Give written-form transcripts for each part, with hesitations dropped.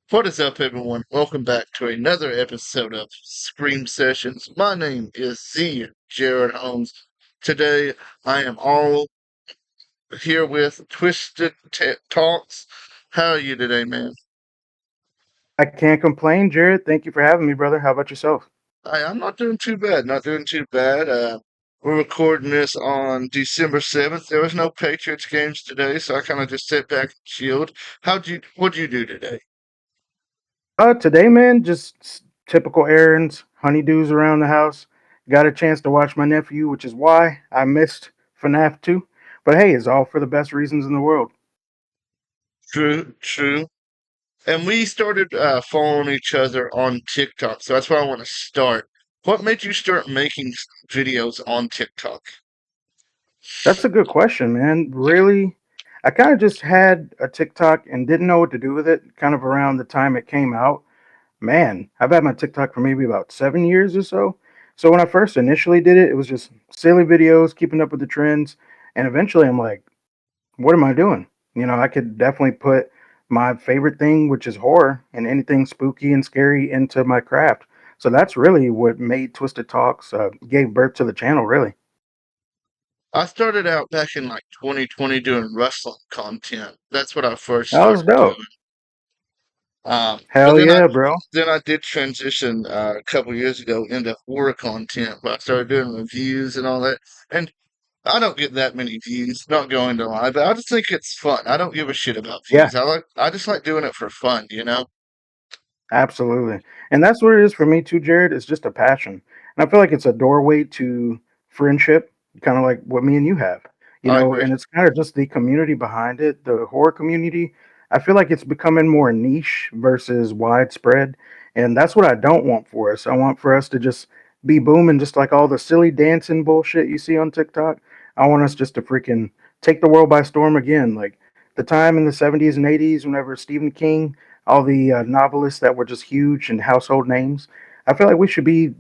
What is up, everyone? Welcome back to another episode of Scream Sessions. My name is Z. Jared Holmes. Today, I am all here with Twisted Talks. How are you today, man? I can't complain, Jared. Thank you for having me, brother. How about yourself? I'm not doing too bad. Not doing too bad. We're recording this on December 7th. There was no Patriots games today, so I kind of just sat back and chilled. What'd you do today? Today, man, just typical errands, honeydews around the house. Got a chance to watch my nephew, which is why I missed FNAF 2. But hey, it's all for the best reasons in the world. True, true. And we started following each other on TikTok. So that's where I want to start. What made you start making videos on TikTok? That's a good question, man. Really, I kind of just had a TikTok and didn't know what to do with it kind of around the time it came out. Man, I've had my TikTok for maybe about 7 years or so. So when I first initially did it, it was just silly videos, keeping up with the trends. And eventually I'm like, what am I doing? I could definitely put my favorite thing, which is horror, and anything spooky and scary into my craft. So that's really what made Twisted Talks gave birth to the channel, really. I started out back in like 2020 doing wrestling content. That's what I first That was started doing. dope. But Hell yeah, bro. then I did transition a couple years ago into horror content, where I started doing reviews and all that. And I don't get that many views, not going to lie, but I just think it's fun. I don't give a shit about Yeah, views. I just like doing it for fun, you know? absolutely. And that's what it is for me too, Jared. It's just a passion. And I feel like it's a doorway to friendship, kind of like what me and you have. I agree. And it's kind of just the community behind it, the horror community. I feel like it's becoming more niche versus widespread. And that's what I don't want for us. I want for us to just be booming, just like all the silly dancing bullshit you see on TikTok. I want us just to freaking take the world by storm again. Like the time in the 70s and 80s, whenever Stephen King, all the novelists that were just huge and household names. I feel like we should be,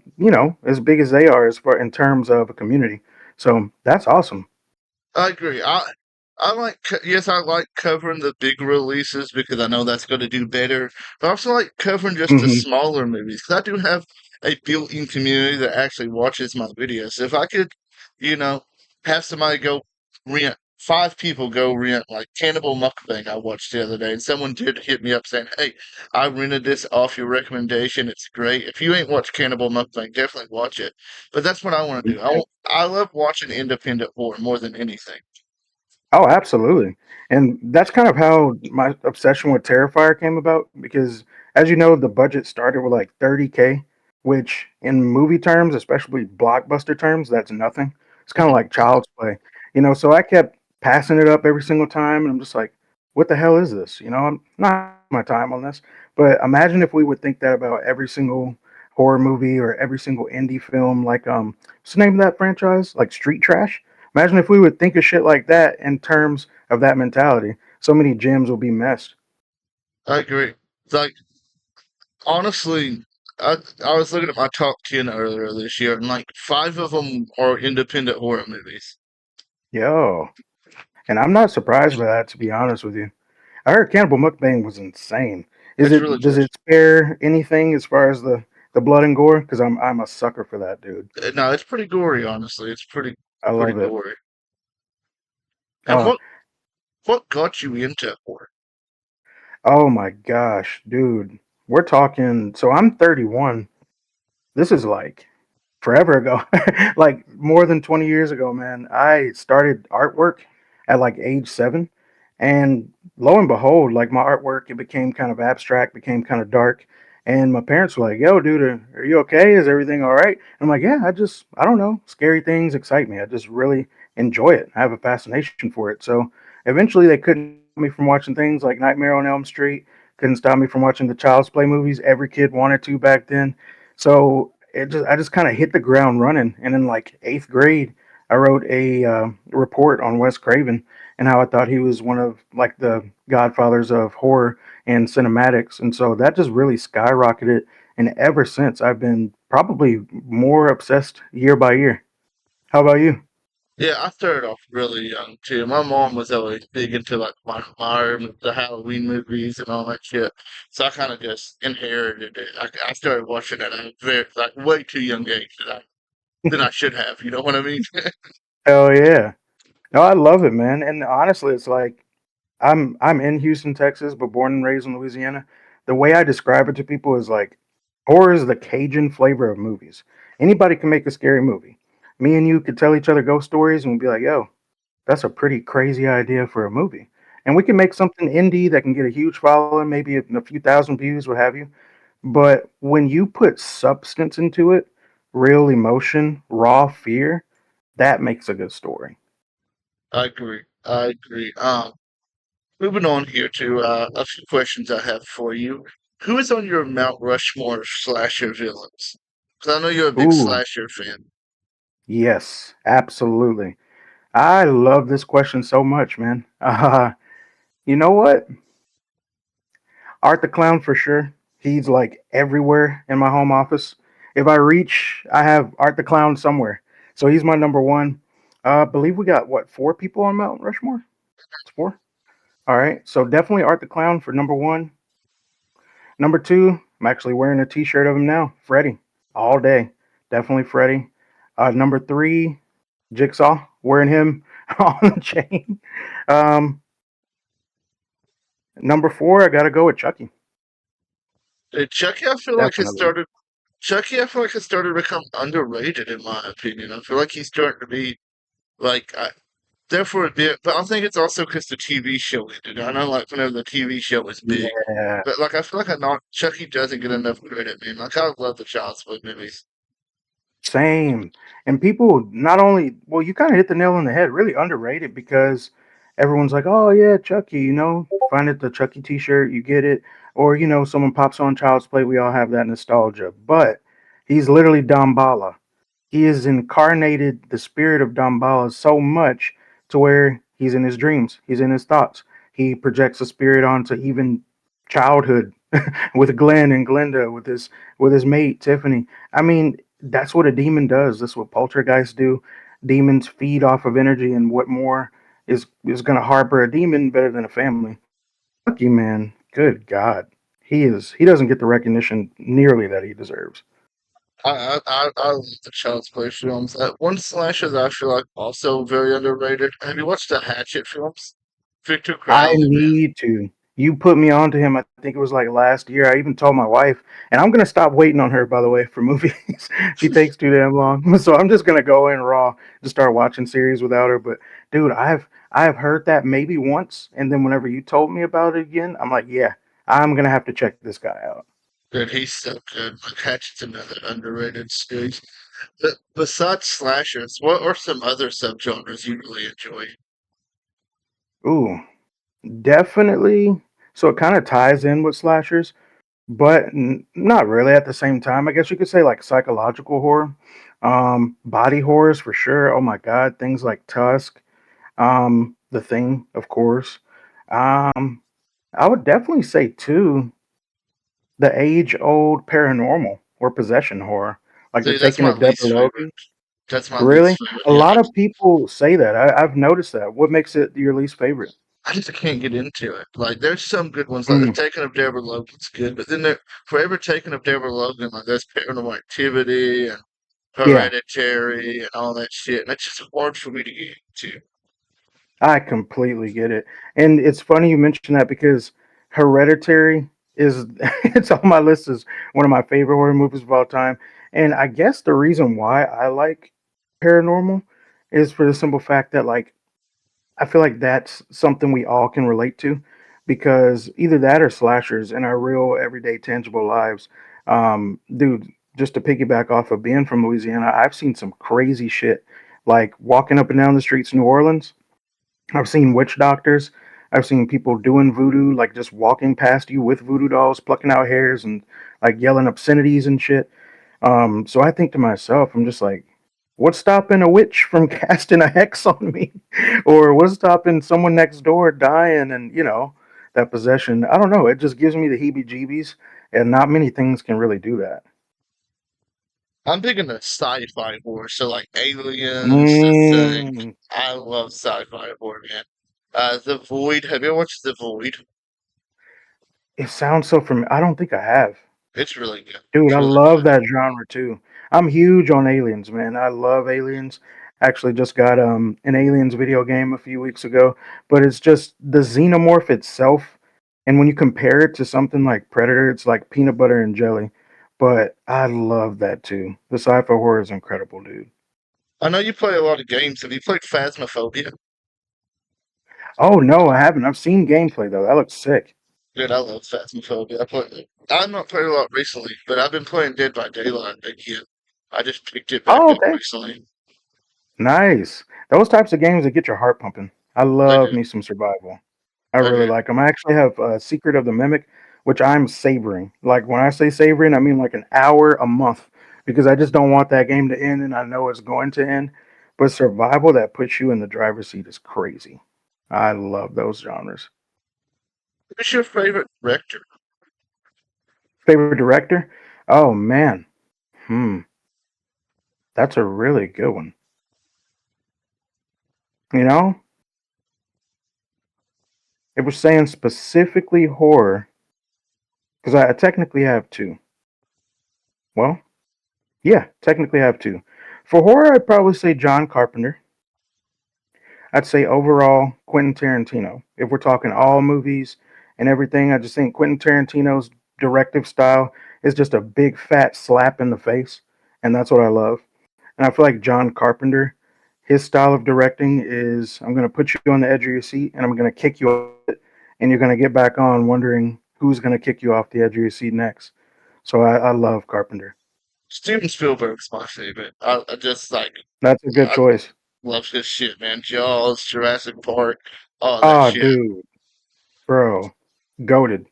as big as they are as far in terms of a community. So that's awesome. I agree. Yes, I like covering the big releases because I know that's going to do better. But I also like covering just the Hmm. smaller movies 'cause I do have a built-in community that actually watches my videos. If I could, you know, have somebody go rent, five people go rent like Cannibal Mukbang I watched the other day, and someone did hit me up saying, "Hey, I rented this off your recommendation. It's great. If you ain't watched Cannibal Mukbang, definitely watch it." But that's what I want to do. I love watching independent horror more than anything. Oh, absolutely. And that's kind of how my obsession with Terrifier came about because, as you know, the budget started with like 30K, which in movie terms, especially blockbuster terms, that's nothing. It's kind of like child's play, So I kept passing it up every single time, and I'm just like, what the hell is this? I'm not my time on this. But imagine if we would think that about every single horror movie or every single indie film, like what's the name of that franchise? Like Street Trash. Imagine if we would think of shit like that in terms of that mentality. So many gems will be missed. I agree. Like honestly, I was looking at my top 10 earlier this year, and like five of them are independent horror movies. Yo. And I'm not surprised by that, to be honest with you. I heard Cannibal Mukbang was insane. Is It's really it does good. it spare anything as far as the blood and gore? Because I'm a sucker for that, dude. No, it's pretty gory, honestly. It's I pretty love it. gory. And Uh, what got you into horror? oh my gosh, dude. We're talking. So I'm 31. This is like forever ago, like more than 20 years ago, man. I started artwork at like age 7. And lo and behold, like my artwork, it became kind of abstract, became kind of dark. And my parents were like, yo, dude, are you okay? Is everything all right? I'm like, yeah, I don't know. Scary things excite me. I just really enjoy it. I have a fascination for it. So eventually they couldn't stop me from watching things like Nightmare on Elm Street, couldn't stop me from watching the Child's Play movies. Every kid wanted to back then. So I just kind of hit the ground running. And in like 8th grade, I wrote a report on Wes Craven and how I thought he was one of like the godfathers of horror and cinematics. And so that just really skyrocketed. And ever since, I've been probably more obsessed year by year. How about you? Yeah, I started off really young too. My mom was always big into like Michael Myers, the Halloween movies, and all that shit. So I kind of just inherited it. I started watching it at a very like way too young age than I should have. You know what I mean? Hell yeah. No, I love it, man. And honestly, it's like I'm in Houston, Texas, but born and raised in Louisiana. The way I describe it to people is like horror is the Cajun flavor of movies. Anybody can make a scary movie. Me and you could tell each other ghost stories and we'd be like, yo, that's a pretty crazy idea for a movie. And we can make something indie that can get a huge following, maybe a few thousand views, what have you. But when you put substance into it, real emotion, raw fear, that makes a good story. I agree. I agree. Moving on here to a few questions I have for you. Who is on your Mount Rushmore slasher villains? Because I know you're a big Ooh, slasher fan. yes, absolutely. I love this question so much, man. You know what? Art the Clown for sure. He's like everywhere in my home office. If I reach, I have Art the Clown somewhere. So he's my number one. I believe we got what, four people on Mount Rushmore? It's four. All right. So definitely Art the Clown for number one. Number two, I'm actually wearing a T-shirt of him now. Freddy, all day. Definitely Freddy. Number three, Jigsaw, wearing him on the chain. Um, Number four, I gotta go with Chucky. Chucky, I feel like has Definitely. started. Chucky, I feel like has started to become underrated in my opinion. I feel like he's starting to be like there for a bit, but I think it's also because the TV show ended. I know, like whenever the TV show was big, Yeah. but like I feel like Chucky doesn't get enough credit, man. Like I love the Child's Play movies. Same. And people not only, well, you kind of hit the nail on the head, really underrated because everyone's like, oh, yeah, Chucky, find it the Chucky t shirt, you get it. Or, someone pops on Child's Play, we all have that nostalgia. But he's literally Damballa. He has incarnated the spirit of Damballa so much to where he's in his dreams, he's in his thoughts. He projects a spirit onto even childhood with Glenn and Glenda, with his mate Tiffany. I mean, that's what a demon does. That's what poltergeists do. Demons feed off of energy, and what more is going to harbor a demon better than a family? Lucky man, good God, he doesn't get the recognition nearly that he deserves. I love the Child's Play films. One slasher that I feel like also very underrated. Have you watched the Hatchet films? Victor I Crowley, man. need to. You put me on to him. I think it was like last year. I even told my wife, and I'm gonna stop waiting on her. By the way, for movies, she takes too damn long. So I'm just gonna go in raw, just start watching series without her. But dude, I have heard that maybe once, and then whenever you told me about it again, I'm like, yeah, I'm gonna have to check this guy out. Dude, he's so good. Like Hatchet's another underrated series. But besides slashers, what are some other subgenres you really enjoy? Ooh, definitely. So it kind of ties in with slashers, but not really at the same time. I guess you could say like psychological horror, body horrors for sure. Oh my god, things like Tusk, The Thing, of course. Um, I would definitely say too the age-old paranormal or possession horror, like the See, that's Taking my of Deborah least favorite. Logan. That's my Really, least favorite. a Yeah, lot of people say that. I've noticed that. What makes it your least favorite? I just can't get into it. Like, there's some good ones, like the Mm, Taking of Deborah Logan's good, but then there, Forever Taking of Deborah Logan, like there's Paranormal Activity and yeah. Hereditary and all that shit, and it's just hard for me to get into. I completely get it. And it's funny you mentioned that because Hereditary is it's on my list as one of my favorite horror movies of all time. And I guess the reason why I like paranormal is for the simple fact that like I feel like that's something we all can relate to because either that or slashers in our real everyday tangible lives. Dude, just to piggyback off of being from Louisiana, I've seen some crazy shit like walking up and down the streets of New Orleans. I've seen witch doctors. I've seen people doing voodoo, like just walking past you with voodoo dolls, plucking out hairs and like yelling obscenities and shit. So I think to myself, I'm just like, what's stopping a witch from casting a hex on me? Or what's stopping someone next door dying and, that possession? I don't know. It just gives me the heebie jeebies, and not many things can really do that. I'm big into sci-fi horror, so like Aliens, The Thing. Mm, I love sci-fi horror, man. The Void. Have you ever watched The Void? it sounds so familiar. I don't think I have. It's really good. Dude, It's I really love good. that genre too. I'm huge on Aliens, man. I love Aliens. Actually just got an Aliens video game a few weeks ago, but it's just the xenomorph itself, and when you compare it to something like Predator, it's like peanut butter and jelly. But I love that too. The sci-fi horror is incredible, dude. I know you play a lot of games. Have you played Phasmophobia? Oh no, I haven't. I've seen gameplay though. That looks sick. Dude, I love Phasmophobia. I've not played a lot recently, but I've been playing Dead by Daylight again. I just picked it back Oh, up okay. recently. Nice. Those types of games that get your heart pumping. I I love do. me some survival. I I really do. like them. I actually have Secret of the Mimic, which I'm savoring. Like when I say savoring, I mean like an hour a month because I just don't want that game to end and I know it's going to end. But survival that puts you in the driver's seat is crazy. I love those genres. Who's your favorite director? Favorite director? Oh man. Hmm. That's a really good one. You know, it was saying specifically horror because I technically have two. Well, yeah, technically I have two. For horror, I'd probably say John Carpenter. I'd say overall Quentin Tarantino. If we're talking all movies and everything, I just think Quentin Tarantino's directive style is just a big fat slap in the face, and that's what I love. And I feel like John Carpenter, his style of directing is I'm going to put you on the edge of your seat and I'm going to kick you off it, and you're going to get back on wondering who's going to kick you off the edge of your seat next. So I love Carpenter. Steven Spielberg's my favorite. I just like That's a good I choice. love his shit, man. Jaws, Jurassic Park, all that Oh, shit. dude, bro, goated.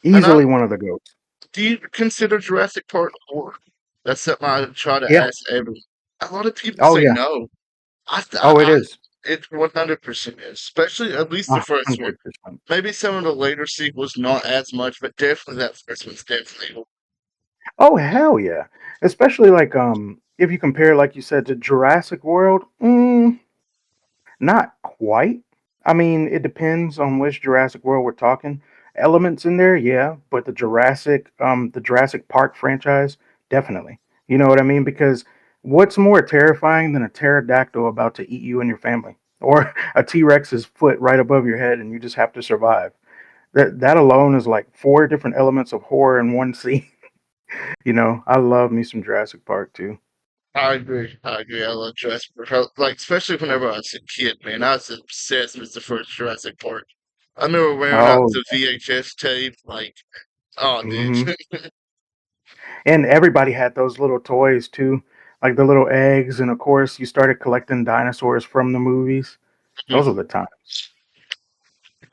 And Easily one of the goats. do you consider Jurassic Park horror? That's something I try to Yeah. ask everyone. A lot of people Oh say yeah. no. Oh, it is. It 100% is, especially at least the first one. 100%. Maybe some of the later sequels not as much, but definitely that first one's definitely. Oh hell yeah! Especially like if you compare like you said to Jurassic World, not quite. I mean, it depends on which Jurassic World we're talking. Elements in there, yeah, but the Jurassic Park franchise, definitely. You know what I mean? Because what's more terrifying than a pterodactyl about to eat you and your family, or a T Rex's foot right above your head, and you just have to survive? That alone is like four different elements of horror in one scene. You know, I love me some Jurassic Park too. I agree. I agree. I love Jurassic Park. Like, especially whenever I was a kid, man. I was obsessed with the first Jurassic Park. I remember wearing out Oh, the VHS tape. Like, oh, dude. hmm and everybody had those little toys too, like the little eggs, and of course, you started collecting dinosaurs from the movies. Those were the times.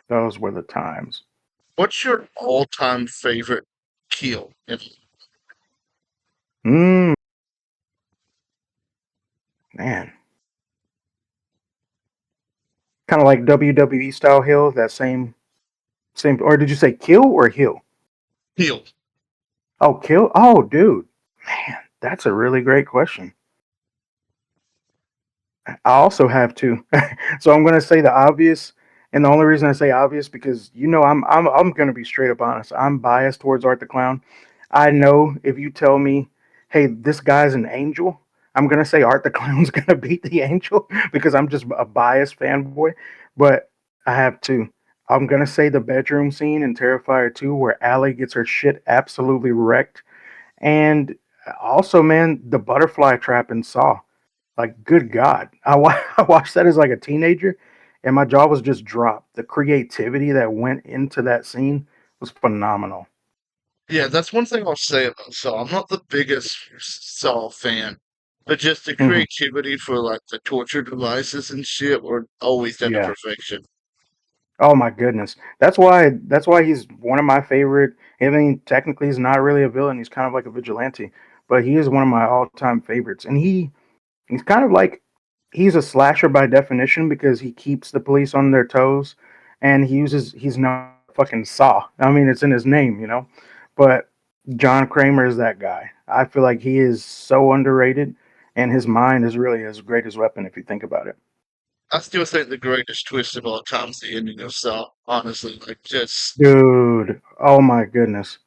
Those were the times. What's your all-time favorite kill? Mm, man, kind of like WWE style Hill. That same. Or did you say kill or Hill? Kill. Oh, kill. Oh, dude, man, that's a really great question. I also have to. So I'm going to say the obvious, and the only reason I say obvious because I'm going to be straight up honest. I'm biased towards Art the Clown. I know if you tell me, "Hey, this guy's an angel," I'm going to say Art the Clown's going to beat the angel because I'm just a biased fanboy. But I have to. I'm going to say the bedroom scene in Terrifier 2 where Allie gets her shit absolutely wrecked, and also, man, the butterfly trap in Saw. Like, good God. I watched that as like a teenager and my jaw was just dropped. The creativity that went into that scene was phenomenal. Yeah, that's one thing I'll say about Saw. I'm not the biggest Saw fan, but just the Hmm. creativity for like the torture devices and shit were always done to Yeah. perfection. Oh my goodness. That's why he's one of my favorite. I mean, technically he's not really a villain. He's kind of like a vigilante, but he is one of my all-time favorites. And he's kind of like he's a slasher by definition because he keeps the police on their toes and he's no fucking saw. I mean, it's in his name, you know. But John Kramer is that guy. I feel like he is so underrated, and his mind is really his greatest weapon if you think about it. I still think the greatest twist of all time is the ending of Saw. Honestly, like just Dude, oh my goodness.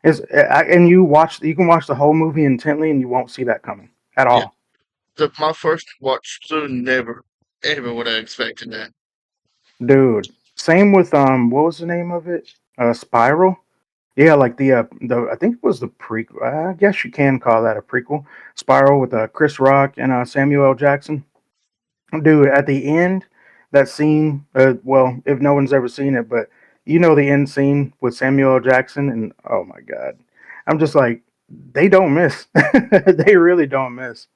And you can watch the whole movie intently and you won't see that coming at yeah. all. My first watch through never ever would have expected that. Dude. Same with what was the name of it? Spiral? Yeah, like the I think it was the prequel. I guess you can call that a prequel. Spiral with Chris Rock and Samuel L. Jackson. Dude, at the end, that scene, well, if no one's ever seen it, but you know the end scene with Samuel L. Jackson, and oh my God. I'm just like, they don't miss. They really don't miss.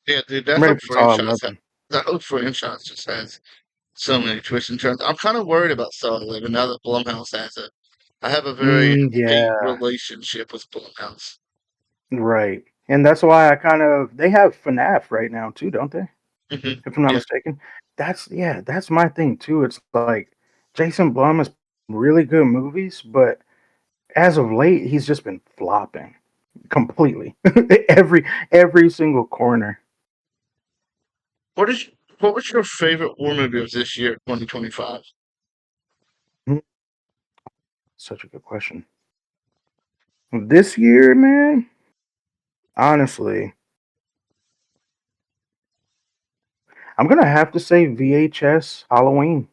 Yeah, dude, I'm ready for Saw 11. that whole franchise just has so many twists and turns. I'm kind of worried about Saw 11 now that Blumhouse has it. I have a very hate Yeah, relationship with Blumhouse. right. And that's why they have FNAF right now too, don't they? If I'm not Yeah. mistaken. That's my thing too. It's like Jason Blum has really good movies, but as of late, he's just been flopping completely. every single corner. What is what was your favorite war movie of this year, 2025? Hmm, Such a good question. This year, man, honestly, I'm gonna have to say VHS Halloween.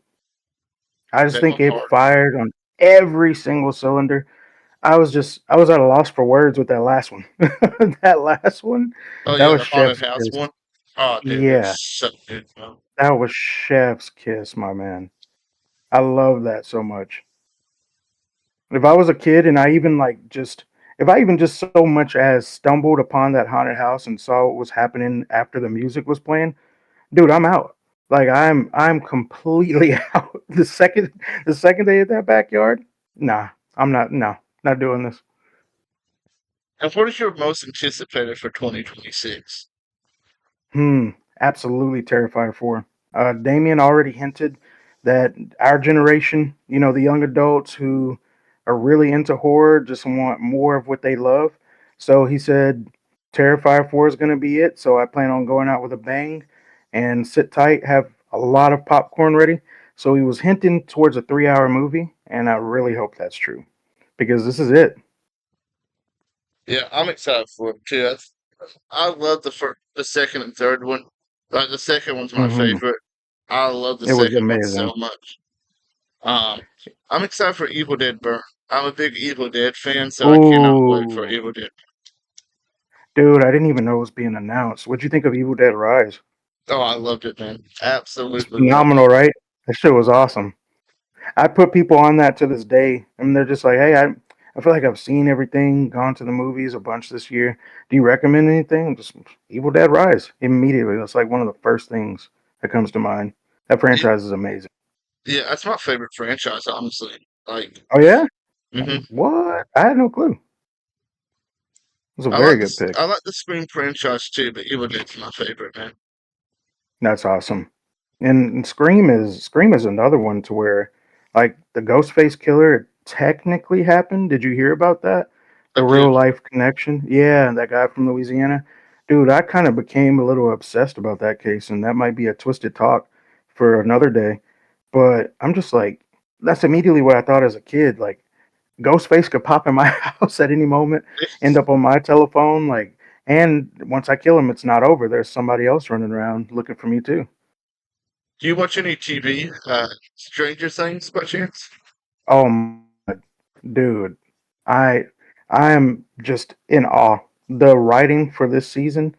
I just That think went it hard. fired on every single cylinder. I was at a loss for words with that last one. That last one, Oh that yeah, was the haunted chef's house kiss. one. Oh dude, Yeah, it's so good, bro. that was chef's kiss, my man. I love that so much. If I was a kid and if I even just so much as stumbled upon that haunted house and saw what was happening after the music was playing, dude, I'm out. Like I'm completely out. The second day at that backyard, nah, I'm not no, not doing this. And what is your most anticipated for 2026? Hmm, absolutely Terrifier 4. Damien already hinted that our generation, the young adults who are really into horror just want more of what they love. So he said Terrifier 4 is going to be it. So I plan on going out with a bang and sit tight, have a lot of popcorn ready. So he was hinting towards a 3 hour movie, and I really hope that's true because this is it. Yeah, I'm excited for it too. I love the second and third one. Like the second one's my Hmm. favorite. I love the It was second one amazing. so much. Um, I'm excited for Evil Dead Burn. I'm a big Evil Dead fan, so I cannot wait for Ooh. Evil Dead. Dude, I didn't even know it was being announced. What'd you think of Evil Dead Rise? Oh, I loved it, man. It's Absolutely loved it. phenomenal, right? That shit was awesome. I put people on that to this day, and they're just like, "Hey, I feel like I've seen everything, gone to the movies a bunch this year. Do you recommend anything?" Just Evil Dead Rise immediately. That's like one of the first things that comes to mind. That Y- franchise is amazing. Yeah, that's my favorite franchise, honestly. Like, Oh yeah? hmm What? I had no clue. It was a very good pick. I like the Scream franchise too, but Evil Dead's my favorite, man. That's awesome. And Scream is another one to where like the Ghostface killer technically happened. Did you hear about that? I The did. real life connection? Yeah, that guy from Louisiana. Dude, I kind of became a little obsessed about that case, and that might be a twisted talk for another day. But I'm just like, that's immediately what I thought as a kid. Like, Ghostface could pop in my house at any moment, end up on my telephone, and once I kill him, it's not over. There's somebody else running around looking for me too. Do you watch any TV? Stranger Things, by chance? Oh, dude, I I am just in awe. The writing for this season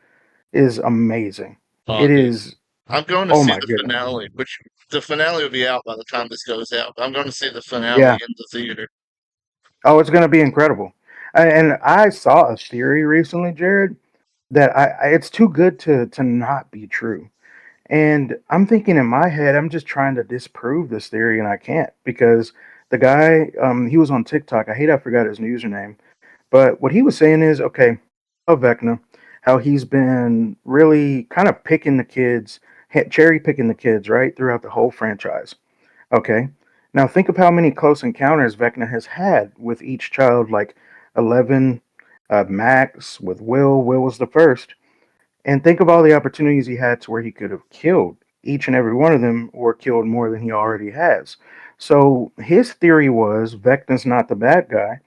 is amazing. Oh, It dude. is. I'm going to Oh see my the goodness. finale, which the finale will be out by the time this goes out. But I'm going to see the finale Yeah. in the theater. Oh, it's gonna be incredible. And I saw a theory recently, Jared, that it's too good to not be true. And I'm thinking in my head, I'm just trying to disprove this theory, and I can't because the guy, he was on TikTok. I forgot his username. But what he was saying is, okay, of Vecna, how he's been really kind of picking the kids, cherry picking the kids, right, throughout the whole franchise. Okay. Now think of how many close encounters Vecna has had with each child, like 11 Max with Will. Will was the first. And think of all the opportunities he had to where he could have killed each and every one of them or killed more than he already has. So his theory was Vecna's not the bad guy.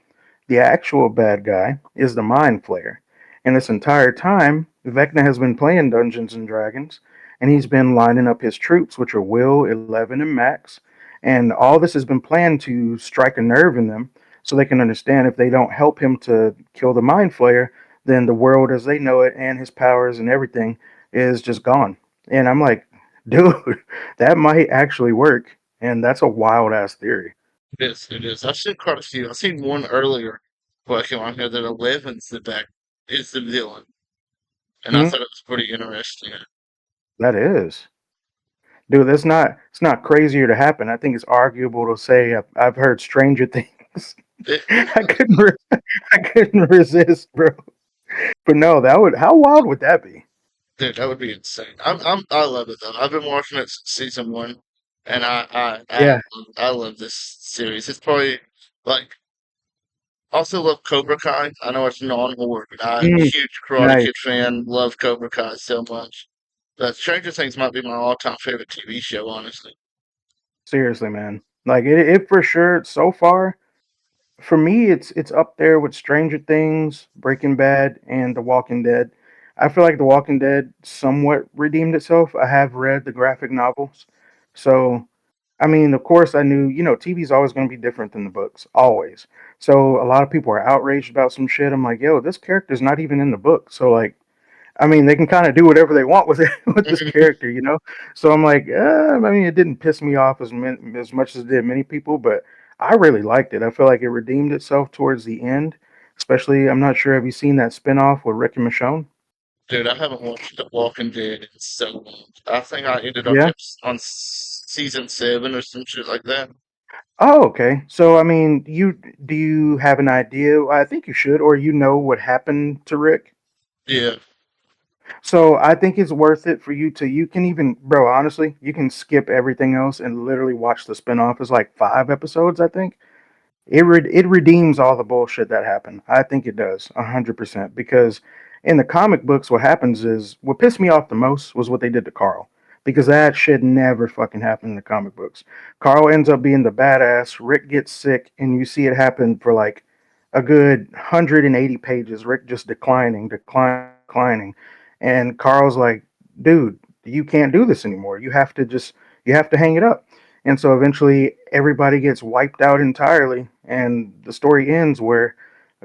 The actual bad guy is the Mind Flayer. And this entire time, Vecna has been playing Dungeons and Dragons, and he's been lining up his troops, which are Will, Eleven, and Max. And all this has been planned to strike a nerve in them so they can understand if they don't help him to kill the Mind Flayer, then the world as they know it and his powers and everything is just gone. And I'm like, dude, that might actually work. And that's a wild ass theory. It is. It is. I've seen quite a few. I've seen one earlier before I came on here that Eleven's is the villain, and I Hmm, thought it was pretty interesting. that is. Dude, that's not it's not crazier to happen. I think it's arguable to say I've heard stranger things. It, I couldn't I couldn't resist, bro. But no, that would how wild would that be? dude, that would be insane. I love it though. I've been watching it since season one, and Yeah. I love this series. It's probably like also love Cobra Kai. I know it's non-horror, but I'm a Mm, huge Karate nice. Kid fan. Love Cobra Kai so much. But Stranger Things might be my all-time favorite TV show, honestly. Seriously, man. Like it for sure so far for me it's up there with Stranger Things, Breaking Bad, and The Walking Dead. I feel like The Walking Dead somewhat redeemed itself. I have read the graphic novels. So I mean, of course, I knew, TV's always going to be different than the books, always. So a lot of people are outraged about some shit. I'm like, yo, this character's not even in the book. So like, I mean, they can kind of do whatever they want with it with this character. So I'm like, I mean, it didn't piss me off as much as it did many people, but I really liked it. I feel like it redeemed itself towards the end. Especially, I'm not sure. Have you seen that spinoff with Rick and Michonne? Dude, I haven't watched The Walking Dead in so long. I think I ended on Yeah. season 7 or some shit like that. Oh, okay. So, I mean, do you have an idea? I think you should, or what happened to Rick. Yeah. So I think it's worth it for you to you can even bro, honestly, you can skip everything else and literally watch the spinoff. It's like 5 episodes, I think. It redeems all the bullshit that happened. I think it does 100% because in the comic books, what happens is what pissed me off the most was what they did to Carl because that shit never fucking happened in the comic books. Carl ends up being the badass. Rick gets sick, and you see it happen for like a good 180 pages. Rick just declining, and Carl's like, "Dude, you can't do this anymore. You have to hang it up." And so eventually everybody gets wiped out entirely, and the story ends where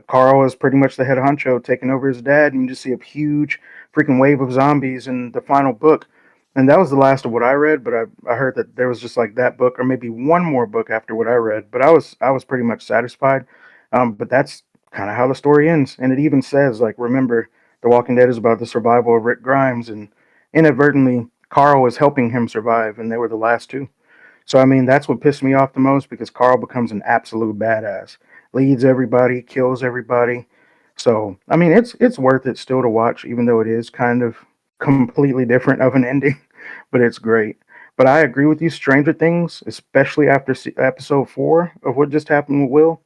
Carl is pretty much the head honcho taking over his dad, and you just see a huge freaking wave of zombies in the final book. And that was the last of what I read, but I heard that there was just like that book or maybe one more book after what I read. But I was pretty much satisfied. But that's kind of how the story ends, and it even says like, remember, The Walking Dead is about the survival of Rick Grimes, and inadvertently Carl was helping him survive, and they were the last two. So I mean, that's what pissed me off the most because Carl becomes an absolute badass, leads everybody, kills everybody. So I mean, it's worth it still to watch, even though it is kind of completely different of an ending, but it's great. But I agree with you, Stranger Things, especially after episode 4 of what just happened with Will,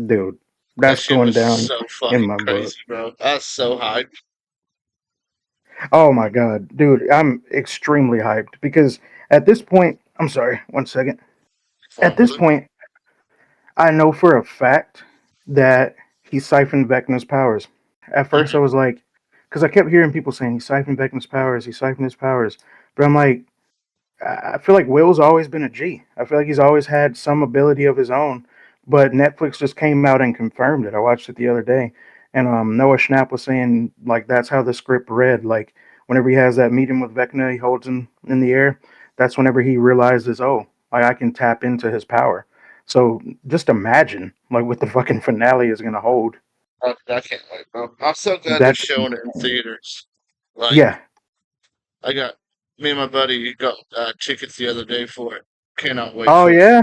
dude, That that's shit going was down so in fucking my book. crazy, bro. I was so hyped. Oh my god, dude, I'm extremely hyped because at this point, I'm sorry, one second. Fun, At this brother. point, I know for a fact that he siphoned Vecna's powers. At first, I Mhm. was like, because I kept hearing people saying he siphoned Vecna's powers, he siphoned his powers. But I'm like, I feel like Will's always been a G. I feel like he's always had some ability of his own. But Netflix just came out and confirmed it. I watched it the other day, and Noah Schnapp was saying like that's how the script read. Like whenever he has that meeting with Vecna, he holds him in the air. That's whenever he realizes, oh, I can tap into his power. So just imagine like what the fucking finale is gonna hold. I can't wait, bro. I'm so glad they're That's showing it in theaters. Like, yeah. I got me and my buddy got tickets the other day for it. Cannot wait Oh for it. yeah,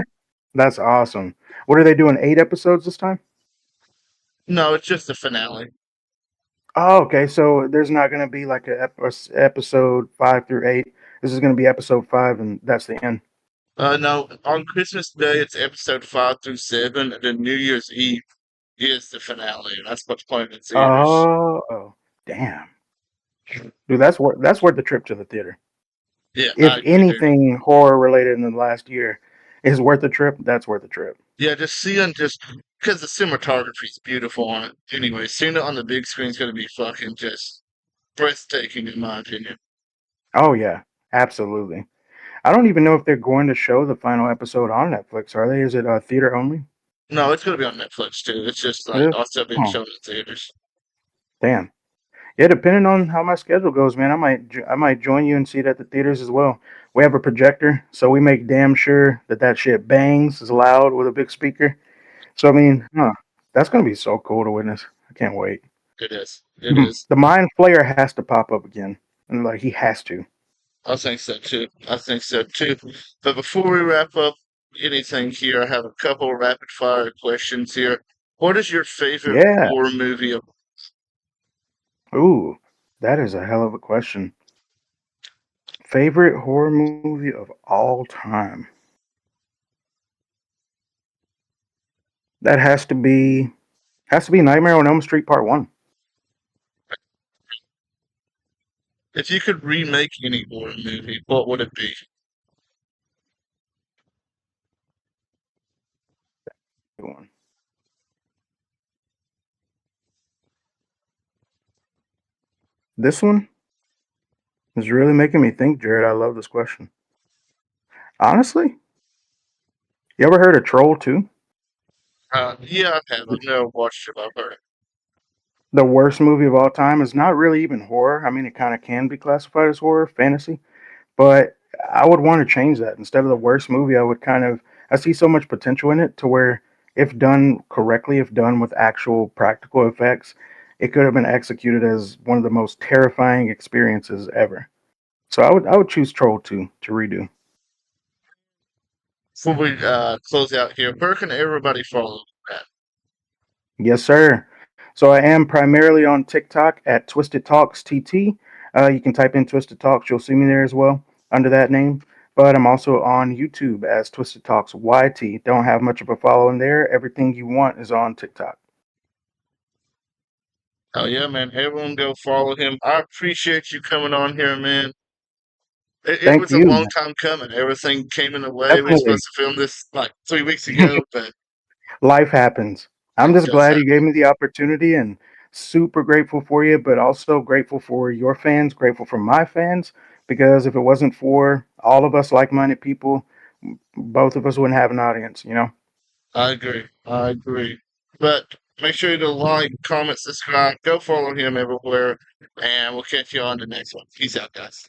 that's awesome. What are they doing? 8 episodes this time? No, it's just the finale. Oh, okay. So there's not going to be like episode 5 through 8. This is going to be episode 5, and that's the end. No, on Christmas Day it's episode 5 through 7, and then New Year's Eve is the finale. And that's what's playing in theaters. Oh, damn, dude, that's worth the trip to the theater. Yeah, If I agree, dude. anything horror related in the last year is worth the trip, that's worth the trip. Yeah, just seeing just because the cinematography is beautiful on it. Anyway, seeing it on the big screen is going to be fucking just breathtaking, in my opinion. Oh yeah, absolutely. I don't even know if they're going to show the final episode on Netflix. Are they? Is it theater only? No, it's going to be on Netflix too. It's just It like is. also being Oh, shown in theaters. damn. Yeah, depending on how my schedule goes, man, I might join you and see it at the theaters as well. We have a projector, so we make damn sure that shit bangs, is loud with a big speaker. So I mean, that's gonna be so cool to witness. I can't wait. It is. It is. The Mind Flayer has to pop up again, and like he has to. I think so too. I think so too. But before we wrap up anything here, I have a couple of rapid fire questions here. What is your favorite Yeah. horror movie of Ooh, that is a hell of a question. Favorite horror movie of all time? That has to be Nightmare on Elm Street Part One. if you could remake any horror movie, what would it be? One. This one is really making me think, Jared. I love this question. Honestly, you ever heard of Troll 2? Yeah, I have. I've never watched it, but I've heard it. The worst movie of all time is not really even horror. I mean, it kind of can be classified as horror, fantasy, but I would want to change that. Instead of the worst movie, I see so much potential in it to where, if done correctly, if done with actual practical effects, it could have been executed as one of the most terrifying experiences ever. So I would choose Troll 2 to redo. Before we close out here, where can everybody follow that? Yes, sir. So I am primarily on TikTok at Twisted Talks TT. You can type in Twisted Talks, you'll see me there as well under that name. But I'm also on YouTube as Twisted Talks YT. Don't have much of a following there. Everything you want is on TikTok. Oh yeah, man. Everyone go follow him. I appreciate you coming on here, man. It Thank was a you, long man. time coming. Everything came in the way. We were Definitely. supposed to film this like 3 weeks ago, but Life happens. I'm it just does glad you gave happen. me the opportunity and super grateful for you, but also grateful for your fans, grateful for my fans, because if it wasn't for all of us like minded people, both of us wouldn't have an audience. I agree. I agree. But make sure to like, comment, subscribe, go follow him everywhere, and we'll catch you on the next one. Peace out, guys.